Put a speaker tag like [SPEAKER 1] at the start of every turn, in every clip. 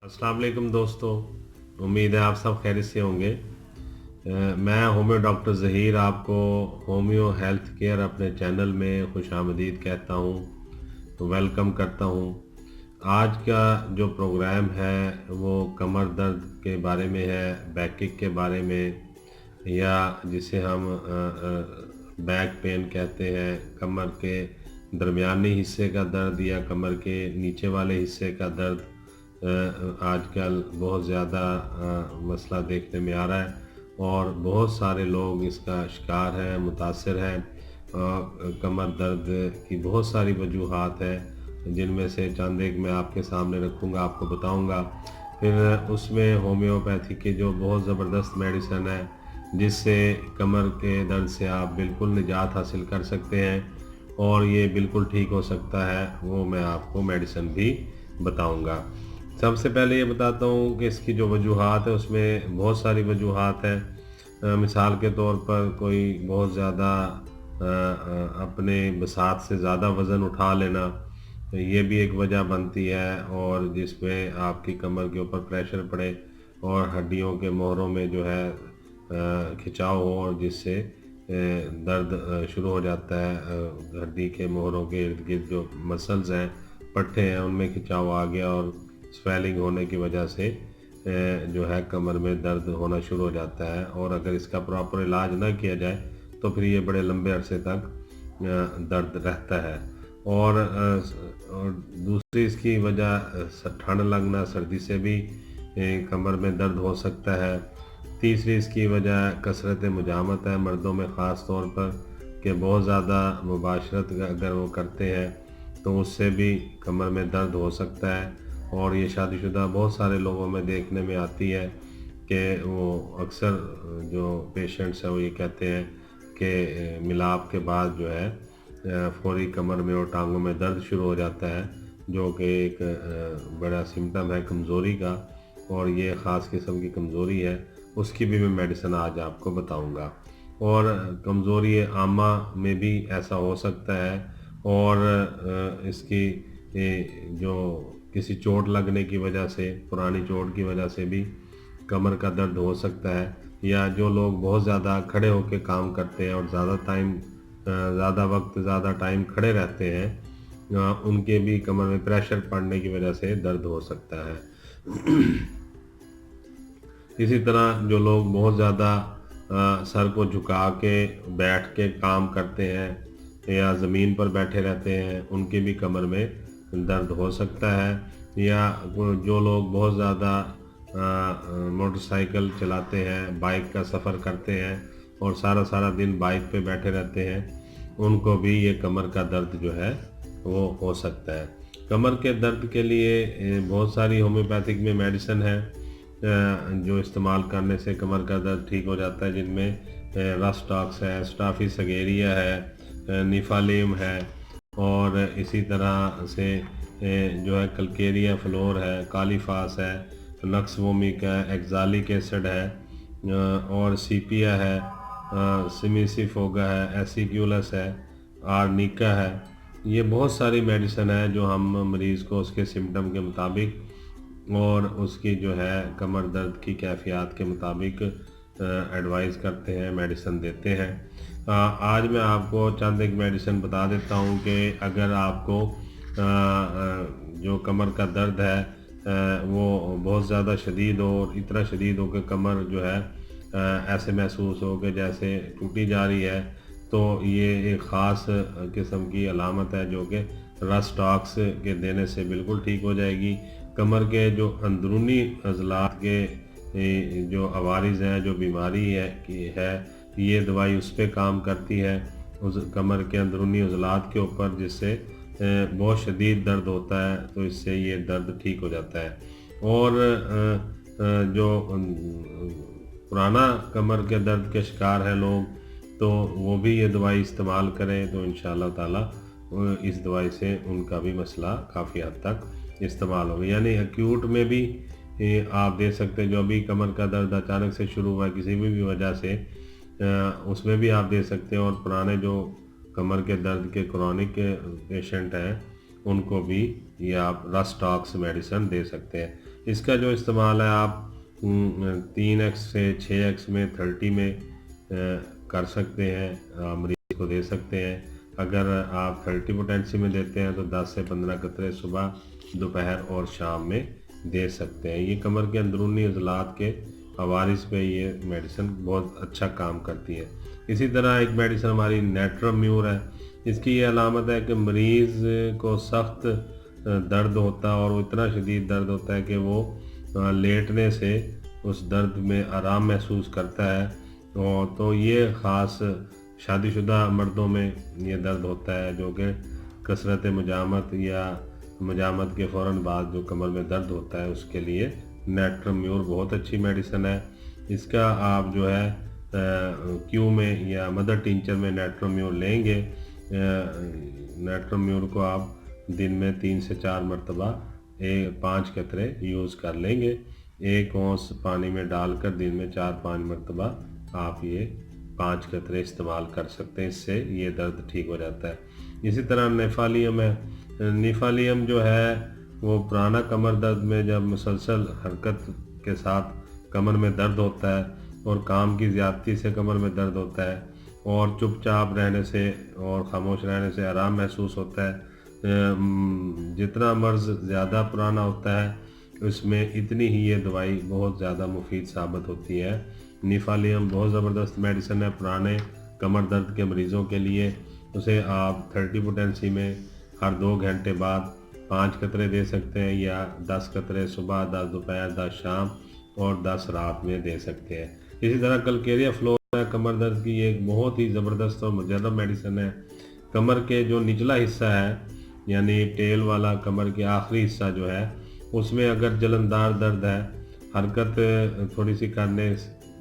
[SPEAKER 1] अस्सलाम वालेकुम दोस्तों, उम्मीद है आप सब खैरियत से होंगे। मैं होम्यो डॉक्टर ज़हीर आपको होम्यो हेल्थ केयर अपने चैनल में खुशामदीद कहता हूँ, तो वेलकम करता हूँ। आज का जो प्रोग्राम है वो कमर दर्द के बारे में है, बैकिक के बारे में, या जिसे हम बैक पेन कहते हैं, कमर के दरमियानी हिस्से का दर्द या कमर के नीचे वाले हिस्से का दर्द। आजकल बहुत ज़्यादा मसला देखने में आ रहा है और बहुत सारे लोग इसका शिकार हैं, मुतासर हैं। कमर दर्द की बहुत सारी वजूहात हैं, जिनमें से चंद एक मैं आपके सामने रखूँगा, आपको बताऊँगा। फिर उसमें होम्योपैथी के जो बहुत ज़बरदस्त मेडिसन है, जिससे कमर के दर्द से आप बिल्कुल निजात हासिल कर सकते हैं और ये बिल्कुल ठीक हो सकता है, वो मैं आपको मेडिसन भी बताऊँगा। सबसे पहले ये बताता हूँ कि इसकी जो वजूहात है उसमें बहुत सारी वजूहात हैं। मिसाल के तौर पर कोई बहुत ज़्यादा अपने बसात से ज़्यादा वज़न उठा लेना, ये भी एक वजह बनती है, और जिसमें आपकी कमर के ऊपर प्रेशर पड़े और हड्डियों के मोहरों में जो है खिंचाव हो, और जिससे दर्द शुरू हो जाता है। हड्डी के मोहरों के इर्द गिर्द जो मसल्स हैं, पट्टे हैं, उनमें खिंचाव आ गया और स्वेलिंग होने की वजह से जो है कमर में दर्द होना शुरू हो जाता है। और अगर इसका प्रॉपर इलाज ना किया जाए तो फिर ये बड़े लंबे अरसे तक दर्द रहता है। और दूसरी इसकी वजह ठंड लगना, सर्दी से भी कमर में दर्द हो सकता है। तीसरी इसकी वजह कसरत मुजामत है, मर्दों में ख़ास तौर पर, कि बहुत ज़्यादा मुबाशरत अगर वो करते हैं तो उससे भी कमर में दर्द हो सकता है। और ये शादीशुदा बहुत सारे लोगों में देखने में आती है कि वो अक्सर जो पेशेंट्स हैं वो ये कहते हैं कि मिलाप के बाद जो है फौरी कमर में और टांगों में दर्द शुरू हो जाता है, जो कि एक बड़ा सिम्टम है कमज़ोरी का, और ये ख़ास किस्म की कमज़ोरी है। उसकी भी मैं मेडिसिन आज आपको बताऊंगा। और कमज़ोरी आमा में भी ऐसा हो सकता है, और इसकी जो किसी चोट लगने की वजह से, पुरानी चोट की वजह से भी कमर का दर्द हो सकता है। या जो लोग बहुत ज़्यादा खड़े होकर काम करते हैं और ज़्यादा वक्त ज़्यादा टाइम खड़े रहते हैं, उनके भी कमर में प्रेशर पड़ने की वजह से दर्द हो सकता है। इसी तरह जो लोग बहुत ज़्यादा सर को झुका के बैठ के काम करते हैं या ज़मीन पर बैठे रहते हैं, उनकी भी कमर में दर्द हो सकता है। या जो लोग बहुत ज़्यादा मोटरसाइकिल चलाते हैं, बाइक का सफ़र करते हैं और सारा सारा दिन बाइक पे बैठे रहते हैं, उनको भी ये कमर का दर्द जो है वो हो सकता है। कमर के दर्द के लिए बहुत सारी होम्योपैथिक में मेडिसिन है जो इस्तेमाल करने से कमर का दर्द ठीक हो जाता है, जिनमें रस्टॉक्स है, स्टाफिसगेरिया है, निफालिम है, और इसी तरह से जो है कलकेरिया फ्लोर है, कालीफास है, नक्सवोमिक है, एक्जालिक एसिड है, और सीपिया है, सिमिसिफोगा है, एसिक्यूलस है, आर्निका है। ये बहुत सारी मेडिसिन है जो हम मरीज़ को उसके सिम्टम के मुताबिक और उसकी जो है कमर दर्द की कैफियत के मुताबिक एडवाइस करते हैं, मेडिसिन देते हैं। आज मैं आपको चंद एक मेडिसिन बता देता हूँ कि अगर आपको जो कमर का दर्द है वो बहुत ज़्यादा शदीद हो, और इतना शदीद हो कि कमर जो है ऐसे महसूस हो कि जैसे टूटी जा रही है, तो ये एक ख़ास किस्म की अलामत है जो कि रस्टॉक्स के देने से बिल्कुल ठीक हो जाएगी। कमर के जो अंदरूनी अज़लात के जो अवारिज़ हैं, जो बीमारी है, ये दवाई उस पर काम करती है, उस कमर के अंदरूनी अज़लात के ऊपर, जिससे बहुत शदीद दर्द होता है, तो इससे ये दर्द ठीक हो जाता है। और जो पुराना कमर के दर्द के शिकार हैं लोग, तो वो भी ये दवाई इस्तेमाल करें तो इंशाअल्लाह ताला इस दवाई से उनका भी मसला काफ़ी हद तक इस्तेमाल होगा। यानी एक्यूट में भी आप दे सकते हैं, जो अभी कमर का दर्द अचानक से शुरू हुआ है किसी भी वजह से, उसमें भी आप दे सकते हैं। और पुराने जो कमर के दर्द के क्रॉनिक पेशेंट हैं, उनको भी ये आप रस्टॉक्स मेडिसिन दे सकते हैं। اس کا جو استعمال ہے آپ 3x سے 6x میں 30 میں کر سکتے ہیں، مریض کو دے سکتے ہیں۔ اگر آپ 30 پوٹینسی میں دیتے ہیں تو 10 سے 15 قطرے صبح، دوپہر اور شام میں دے سکتے ہیں۔ یہ کمر کے اندرونی عضلات کے عوارض پہ یہ میڈیسن بہت اچھا کام کرتی ہے۔ اسی طرح ایک میڈیسن ہماری نیٹرم میور ہے۔ اس کی یہ علامت ہے کہ مریض کو سخت درد ہوتا ہے اور وہ اتنا شدید درد ہوتا ہے کہ وہ لیٹنے سے اس درد میں آرام محسوس کرتا ہے، اور تو یہ خاص شادی شدہ مردوں میں یہ درد ہوتا ہے، جو کہ کثرت مجامت یا مجامت کے فوراً بعد جو کمر میں درد ہوتا ہے اس کے لیے نیٹرم میور بہت اچھی میڈیسن ہے۔ اس کا آپ جو ہے کیو میں یا مدر ٹینچر میں نیٹرم میور لیں گے۔ نیٹرم میور کو آپ دن میں 3 سے 4 مرتبہ 5 قطرے یوز کر لیں گے۔ 1 اونس پانی میں ڈال کر دن میں 4-5 مرتبہ آپ یہ 5 قطرے استعمال کر سکتے ہیں، اس سے یہ درد ٹھیک ہو جاتا ہے۔ اسی طرح نیفالیم ہے۔ نیفالیم جو ہے وہ پرانا کمر درد میں جب مسلسل حرکت کے ساتھ کمر میں درد ہوتا ہے اور کام کی زیادتی سے کمر میں درد ہوتا ہے اور چپ چاپ رہنے سے اور خاموش رہنے سے آرام محسوس ہوتا ہے۔ جتنا مرض زیادہ پرانا ہوتا ہے اس میں اتنی ہی یہ دوائی بہت زیادہ مفید ثابت ہوتی ہے۔ نیفالیم بہت زبردست میڈیسن ہے پرانے کمر درد کے مریضوں کے لیے۔ اسے آپ 30 پوٹینسی میں ہر 2 گھنٹے بعد 5 قطرے دے سکتے ہیں، یا 10 قطرے صبح، 10 دوپہر، 10 شام اور 10 رات میں دے سکتے ہیں۔ اسی طرح کلکیریا فلور ہے کمر درد کی، یہ ایک بہت ہی زبردست اور مجرب میڈیسن ہے۔ کمر کے جو نچلا حصہ ہے یعنی ٹیل والا کمر کے آخری حصہ جو ہے اس میں اگر جلندار درد ہے، حرکت تھوڑی سی کرنے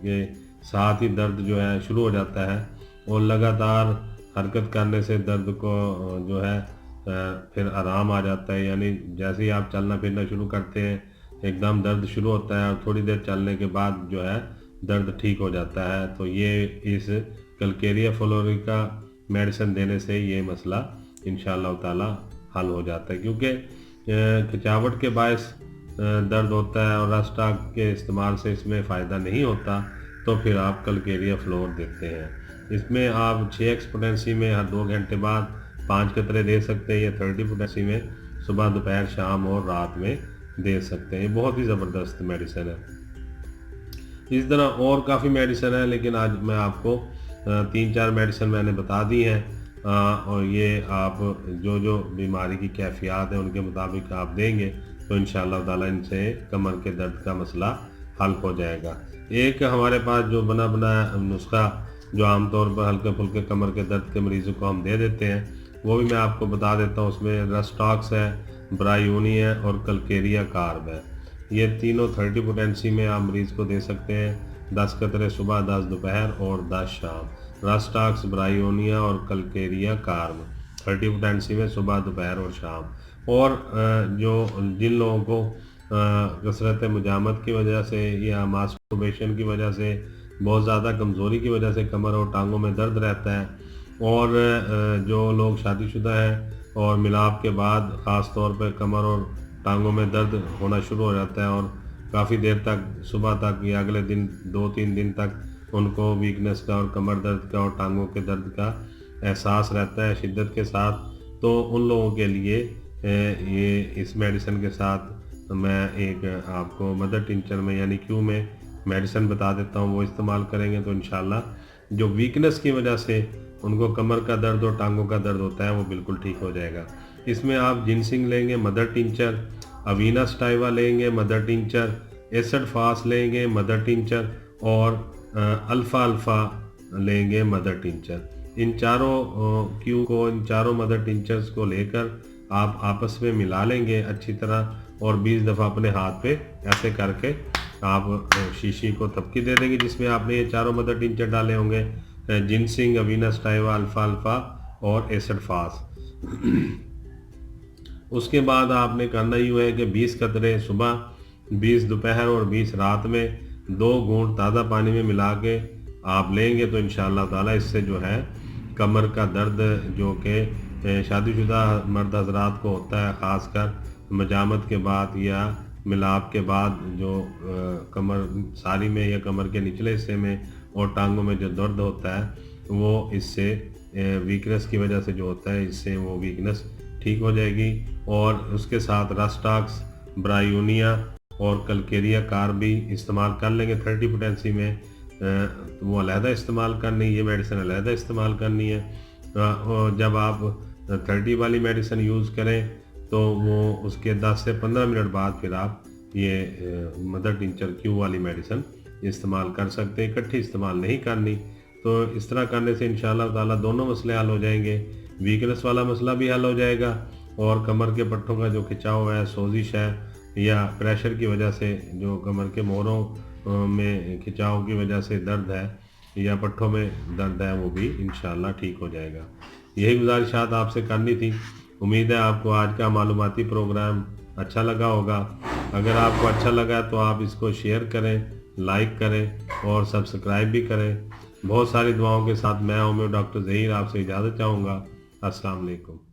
[SPEAKER 1] کے ساتھ ہی درد جو ہے شروع ہو جاتا ہے اور لگاتار حرکت کرنے سے درد کو جو ہے پھر آرام آ جاتا ہے، یعنی جیسے ہی آپ چلنا پھرنا شروع کرتے ہیں ایک دم درد شروع ہوتا ہے اور تھوڑی دیر چلنے کے بعد جو ہے درد ٹھیک ہو جاتا ہے۔ تو یہ اس کلکیریا فلوری کا میڈیسن دینے سے یہ مسئلہ انشاءاللہ تعالی حل ہو جاتا ہے، کیونکہ کھچاوٹ کے باعث درد ہوتا ہے اور رسٹاک کے استعمال سے اس میں فائدہ نہیں ہوتا، تو پھر آپ کلکیریا فلور دیتے ہیں۔ اس میں آپ 6x پوٹینسی میں ہر 2 گھنٹے بعد 5 قطرے دے سکتے ہیں، یا 30 پوٹینسی میں صبح، دوپہر، شام اور رات میں دے سکتے ہیں۔ یہ بہت ہی زبردست میڈیسن ہے۔ اس طرح اور کافی میڈیسن ہے، لیکن آج میں آپ کو 3-4 میڈیسن میں نے بتا دی ہیں، اور یہ آپ جو بیماری کی کیفیات ہیں ان کے مطابق آپ دیں گے تو انشاءاللہ تعالی ان سے کمر کے درد کا مسئلہ حل ہو جائے گا۔ ایک ہمارے پاس جو بنایا نسخہ جو عام طور پر ہلکے پھلکے کمر کے درد کے مریضوں کو ہم دے دیتے ہیں، وہ بھی میں آپ کو بتا دیتا ہوں۔ اس میں رسٹاکس ہے، برایونی ہے اور کلکیریا کارب ہے۔ یہ تینوں 30 پوٹینسی میں آپ مریض کو دے سکتے ہیں، 10 قطرے صبح، 10 دوپہر اور 10 شام۔ رسٹاکس، برایونیا اور کلکیریا کارب 30 پوٹینسی میں صبح، دوپہر اور شام۔ اور جن لوگوں کو کثرت مجامت کی وجہ سے یا ماسٹربیشن کی وجہ سے بہت زیادہ کمزوری کی وجہ سے کمر اور ٹانگوں میں درد رہتا ہے، اور جو لوگ شادی شدہ ہیں اور ملاپ کے بعد خاص طور پہ کمر اور ٹانگوں میں درد ہونا شروع ہو جاتا ہے اور کافی دیر تک صبح تک یا اگلے دن 2-3 دن تک ان کو ویکنس کا اور کمر درد کا اور ٹانگوں کے درد کا احساس رہتا ہے شدت کے ساتھ، تو ان لوگوں کے لیے یہ اس میڈیسن کے ساتھ میں ایک آپ کو مدر ٹنچر میں یعنی کیو میں میڈیسن بتا دیتا ہوں، وہ استعمال کریں گے تو انشاءاللہ جو ویکنس کی وجہ سے ان کو کمر کا درد اور ٹانگوں کا درد ہوتا ہے وہ بالکل ٹھیک ہو جائے گا۔ اس میں آپ جنسنگ لیں گے، مدر ٹنچر، اوینا سٹائوا لیں گے، مدر ٹنچر، ایسڈ فاس لیں گے، مدر ٹنچر، اور الفا لیں گے، مدر ٹنچر۔ ان چاروں کیو کو، ان چاروں مدر ٹنچرز کو لے کر آپ آپس میں ملا لیں گے اچھی طرح، اور 20 دفعہ اپنے ہاتھ پہ ایسے کر کے آپ شیشی کو تھپکی دے دیں گے جس میں آپ نے یہ چاروں مدر ٹنچر ڈالے ہوں گے، جنسنگ، اوینا سٹائوا، الفا اور ایسڈ فاس۔ اس کے بعد آپ نے کرنا یوں ہے کہ 20 قطرے صبح، 20 دوپہر اور 20 رات میں 2 گھونٹ تازہ پانی میں ملا کے آپ لیں گے تو انشاءاللہ تعالیٰ اس سے جو ہے کمر کا درد جو کہ شادی شدہ مرد حضرات کو ہوتا ہے، خاص کر مجامت کے بعد یا मिलाप के बाद जो कमर सारी में या कमर के निचले हिस्से में और टांगों में जो दर्द होता है वो इससे वीकनेस की वजह से जो होता है, इससे वो वीकनेस ठीक हो जाएगी। और उसके साथ रस्टाक्स, ब्रायोनिया और कलकेरिया कार भी इस्तेमाल कर लेंगे 30 पोटेंसी में। तो वो अलहदा इस्तेमाल करनी, ये मेडिसिन अलहदा इस्तेमाल करनी है। और जब आप 30 वाली मेडिसिन यूज़ करें तो वो उसके 10 से 15 मिनट बाद फिर आप ये मदर टिंचर क्यू वाली मेडिसिन इस्तेमाल कर सकते हैं, इकट्ठी इस्तेमाल नहीं करनी। तो इस तरह करने से इंशाअल्लाह ताला दोनों मसले हल हो जाएंगे, वीकनेस वाला मसला भी हल हो जाएगा और कमर के पट्टों का जो खिंचाव है, सोजिश है या प्रेशर की वजह से जो कमर के मोहरों में खिंचाव की वजह से दर्द है या पट्टों में दर्द है, वो भी इंशाअल्लाह ठीक हो जाएगा। यही गुजारिशात आपसे करनी थी। उम्मीद है आपको आज का मालूमाती प्रोग्राम अच्छा लगा होगा। अगर आपको अच्छा लगा तो आप इसको शेयर करें, लाइक करें और सब्सक्राइब भी करें। बहुत सारी दुआओं के साथ मैं होम्यो डॉक्टर ज़हीर आपसे इजाज़त चाहूँगा। अस्सलाम वालेकुम।